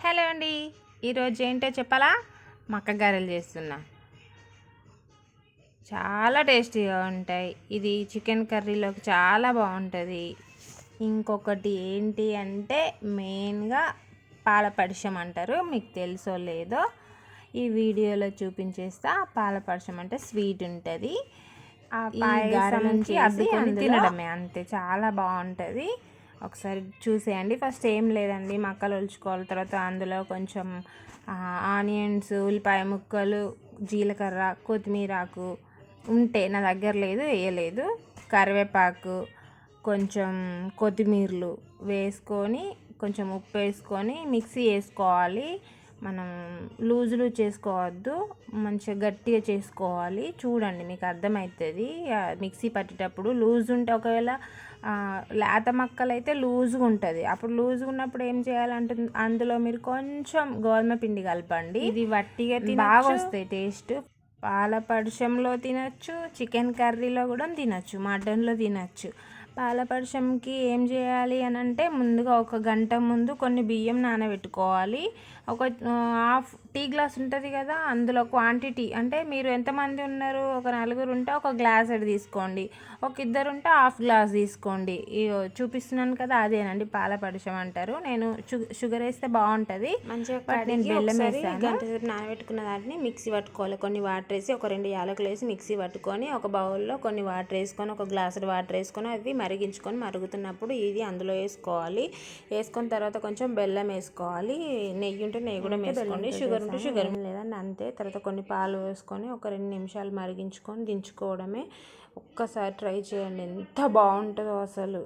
Hello అండి, ఈరోజు ఏంటో చెప్పాలా? మక్క గారెలు చేస్తున్నా. చాలా టేస్టీగా ఉంటాయి. ఇది చికెన్ కర్రీలోకి చాలా బాగుంటుంది. ఇంకొకటి ఏంటి అంటే మెయిన్గా పాలపడిశం అంటారు. మీకు తెలుసో లేదో ఈ వీడియోలో చూపించేస్తా. పాలపడిశం అంటే స్వీట్ ఉంటుంది. ఆ పాయసంకి అద్దుకొని తినడమే, అంతే. చాలా బాగుంటుంది. ఒకసారి చూసేయండి. ఫస్ట్ ఏం లేదండి, మక్కలు ఒలుచుకోవాలి. తర్వాత అందులో కొంచెం ఆనియన్స్, ఉల్లిపాయ ముక్కలు, జీలకర్ర, కొత్తిమీరాకు ఉంటే, నా దగ్గర లేదు, వేయలేదు. కరివేపాకు, కొంచెం కొత్తిమీరలు వేసుకొని, కొంచెం ఉప్పు వేసుకొని మిక్సీ వేసుకోవాలి. మనం లూజ్ చేసుకోవద్దు, మంచిగా గట్టిగా చేసుకోవాలి. చూడండి, మీకు అర్థమవుతుంది. మిక్సీ పట్టేటప్పుడు లూజ్ ఉంటే, ఒకవేళ లేత మక్కలు అయితే లూజ్గా ఉంటుంది. అప్పుడు లూజ్గా ఉన్నప్పుడు ఏం చేయాలంటే, అందులో మీరు కొంచెం గోధుమ పిండి కలపండి. ఇది వట్టిగా బాగా వస్తాయి టేస్ట్. పాలపడిశంలో తినచ్చు, చికెన్ కర్రీలో కూడా తినచ్చు, మటన్లో తినచ్చు. పాలపడిశంకి ఏం చేయాలి అని అంటే, ముందుగా ఒక గంట ముందు కొన్ని బియ్యం నానబెట్టుకోవాలి. ఒక హాఫ్ టీ గ్లాస్ ఉంటుంది కదా, అందులో క్వాంటిటీ అంటే మీరు ఎంతమంది ఉన్నారు, ఒక నలుగురు ఉంటే ఒక గ్లాస్ తీసుకోండి, ఒక ఇద్దరు ఉంటే హాఫ్ గ్లాస్ తీసుకోండి. చూపిస్తున్నాను కదా, అదేనండి పాలపడిశం అంటారు. నేను షుగర్ వేస్తే బాగుంటుంది మంచిగా. నేను బెల్లం వేసాను. గంట సేపు నానబెట్టుకున్న దాన్ని మిక్సీ పట్టుకోవాలి. కొన్ని వాటర్ వేసి, ఒక 2 యాలకులు వేసి మిక్సీ పట్టుకొని, ఒక బౌల్లో కొన్ని వాటర్ వేసుకొని, ఒక గ్లాసు వాటర్ వేసుకొని, అవి మరిగించుకొని, మరుగుతున్నప్పుడు ఇది అందులో వేసుకోవాలి. వేసుకున్న తర్వాత కొంచెం బెల్లం వేసుకోవాలి. నెయ్యి ఉంటే నెయ్యి కూడా వేసుకోండి, షుగర్ ఉంటే షుగర్, లేదండి అంతే. తర్వాత కొన్ని పాలు వేసుకొని ఒక 2 నిమిషాలు మరిగించుకొని దించుకోవడమే. ఒక్కసారి ట్రై చేయండి, ఎంత బాగుంటుందో అసలు.